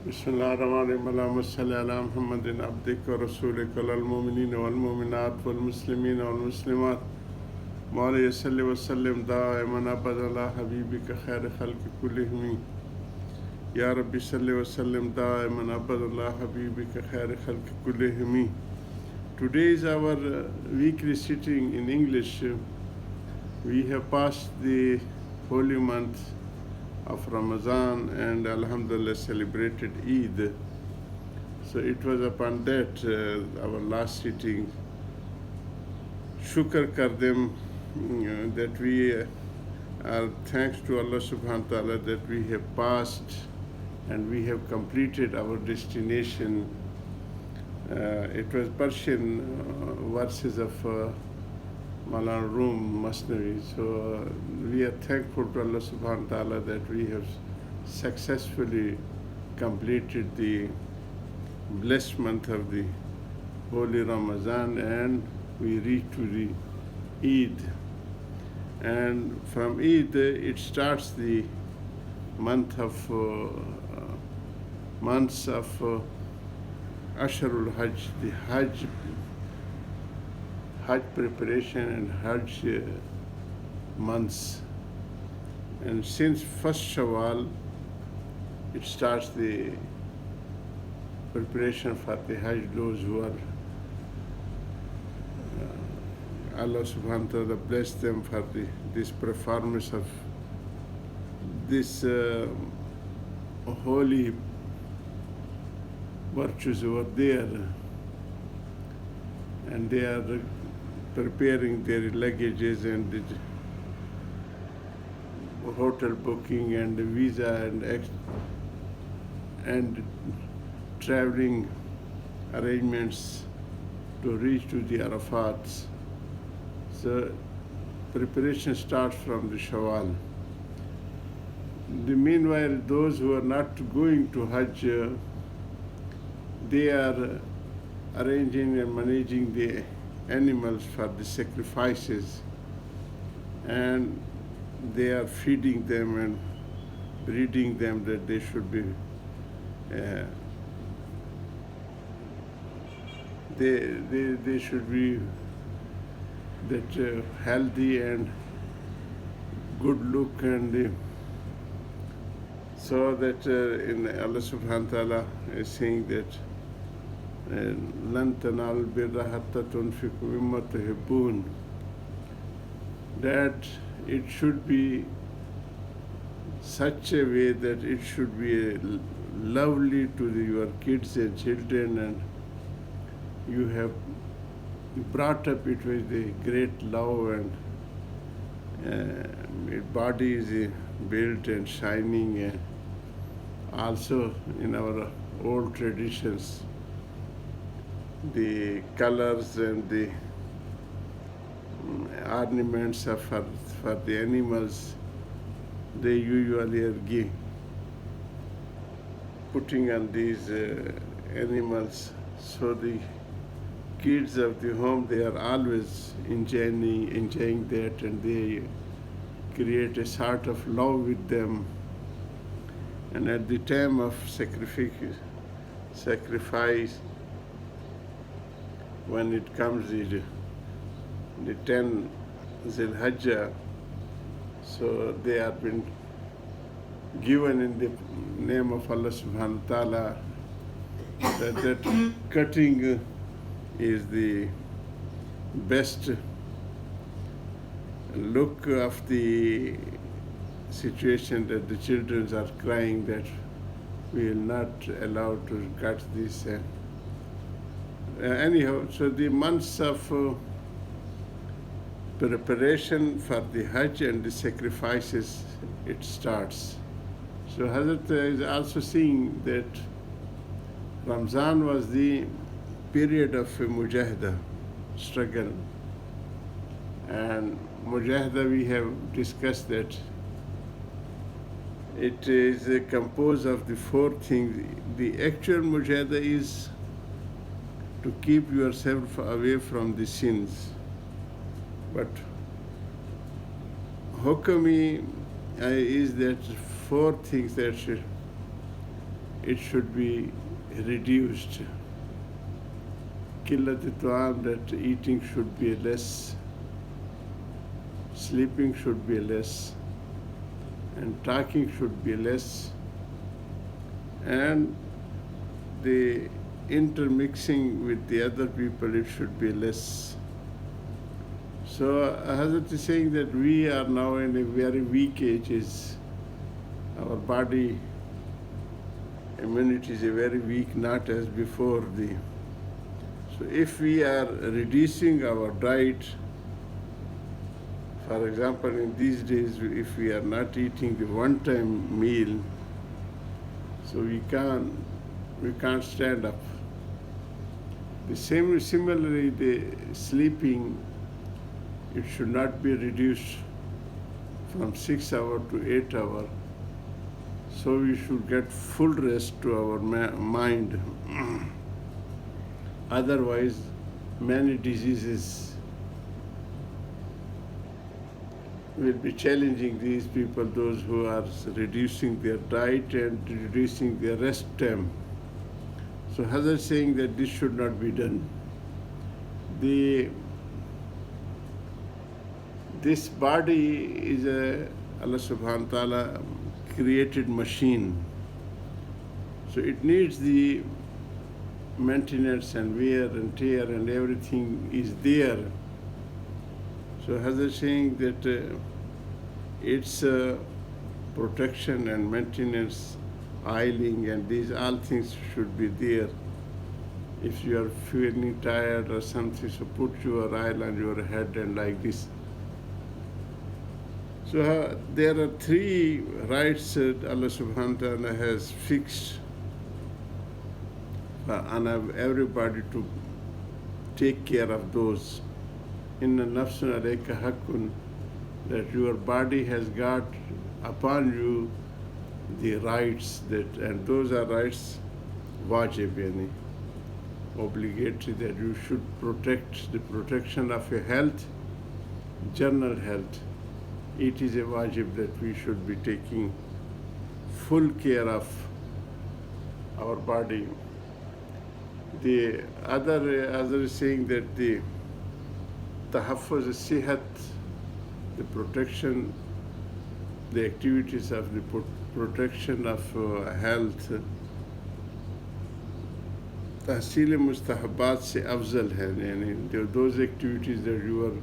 بسم الله الرحمن الرحيم اللهم صل على محمد عبدك ورسولك المؤمنين والمؤمنات والمسلمين والمسلمات مولاي صل وسلم دائما ابدا على حبيبك خير خلق كلهم يا ربي صل وسلم دائما ابدا على حبيبك خير خلق كلهم. Today is our weekly sitting in English. We have passed the holy month of Ramadan and Alhamdulillah celebrated Eid. So it was upon that our last sitting. Shukr kardem that we are thanks to Allah subhanahu wa ta'ala that we have passed and we have completed our destination. It was Persian verses of Maulana Rum Masnavi. So we are thankful to Allah subhanahu wa ta'ala that we have successfully completed the blessed month of the holy Ramadan and we reach to the Eid. And from Eid it starts the months of Asharul Hajj, the Hajj preparation and Hajj months. And since first Shawwal, it starts the preparation for the Hajj, those who are Allah subhanahu wa ta'ala bless them for this performance of this holy virtues over there, and they are preparing their luggages and the hotel booking and the visa and traveling arrangements to reach to the Arafats. So preparation starts from the Shawwal. Meanwhile, those who are not going to Hajj, they are arranging and managing the animals for the sacrifices, and they are feeding them and breeding them that they should be they should be that healthy and good look, and so that in Allah subhanahu wa ta'ala is saying that لَن تَنَالُوا الْبِرَّ حَتَّى تُنْفِقُوا مِمَّا تُحِبُّونَ, that it should be such a way that it should be lovely to your kids and children, and you have brought up it with a great love, and its body is built and shining, and also in our old traditions the colors and the ornaments are for the animals. They usually are putting on these animals, so the kids of the home, they are always enjoying that, and they create a sort of love with them. And at the time of sacrifice, when it comes the 10 Zil-Hajjah, so they have been given in the name of Allah subhanahu wa ta'ala that cutting is the best look of the situation, that the children are crying that we will not allow to cut this. Anyhow, so the months of preparation for the Hajj and the sacrifices, it starts. So Hazrat is also seeing that Ramzan was the period of mujahada, struggle. And mujahada, we have discussed that it is composed of the four things. The actual mujahada is to keep yourself away from the sins. But hukami is that four things that it should be reduced. Qillat ta'am, that eating should be less, sleeping should be less, and talking should be less, and the intermixing with the other people, it should be less. So Hazrat is saying that we are now in a very weak ages. Our body immunity is a very weak, not as before. So if we are reducing our diet, for example, in these days, if we are not eating the one-time meal, so we can't stand up. Similarly, the sleeping, it should not be reduced from 6 hours to 8 hours. So we should get full rest to our mind. Otherwise, many diseases will be challenging these people, those who are reducing their diet and reducing their rest time. So Hazrat is saying that this should not be done. This body is Allah subhanahu wa ta'ala created machine. So it needs the maintenance and wear and tear and everything is there. So Hazrat saying that its protection and maintenance, oiling and these all things should be there. If you are feeling tired or something, so put your oil on your head and like this. So there are 3 rights that Allah subhanahu wa ta'ala has fixed on everybody to take care of those. Inna nafsun alayka haqqun, that your body has got upon you the rights, and those are rights wajib, yani obligatory, that you should protect the protection of your health, general health. It is a wajib that we should be taking full care of our body. The other is saying that the tahaffuz sihat, the protection, the activities of the protection of health, tahsil mustahabat se afzal hai, yani those activities that you are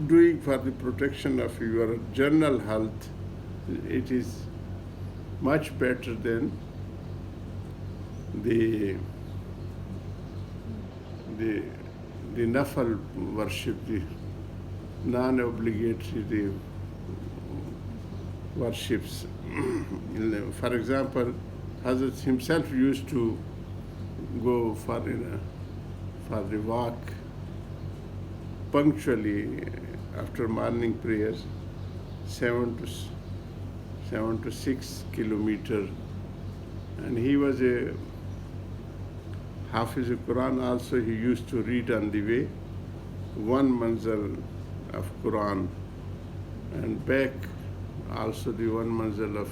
doing for the protection of your general health, it is much better than the nafal worship, the non-obligatory, the worships. For example, Hazrat himself used to go for the walk punctually after morning prayers, 7 to 6 kilometers, and he was a Hafiz Quran also. He used to read on the way 1 manzal of Quran, and back also the 1 manzal of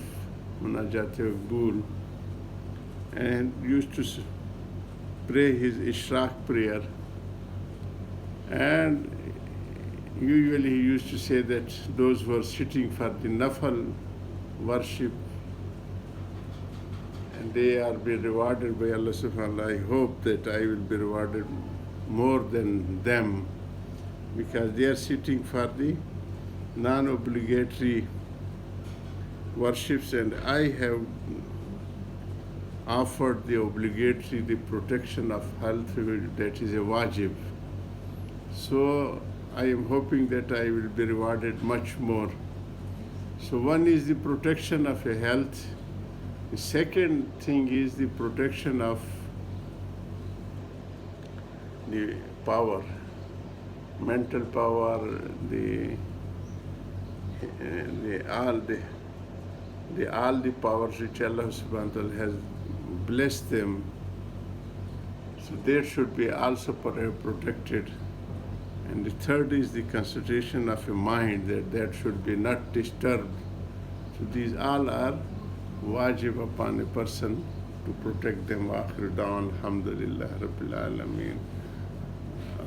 Munajat Maqbool, and used to pray his Ishraq prayer. And usually he used to say that those who are sitting for the nafal worship, and they are being rewarded by Allah subhanahu wa ta'ala. I hope that I will be rewarded more than them, because they are sitting for the non-obligatory worships, and I have offered the obligatory, the protection of health, that is a wajib. So I am hoping that I will be rewarded much more. So one is the protection of your health. The second thing is the protection of the power, mental power, all the powers which Allah subhanahu wa ta'ala has blessed them. So they should be also protected. And the third is the concentration of a mind, that should be not disturbed. So these all are wajib upon a person to protect them. Akhir da'wan, alhamdulillah rabbil alameen.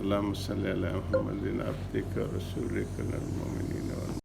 Allahumma salli ala Muhammadin abdika rasulika al mu'minina wal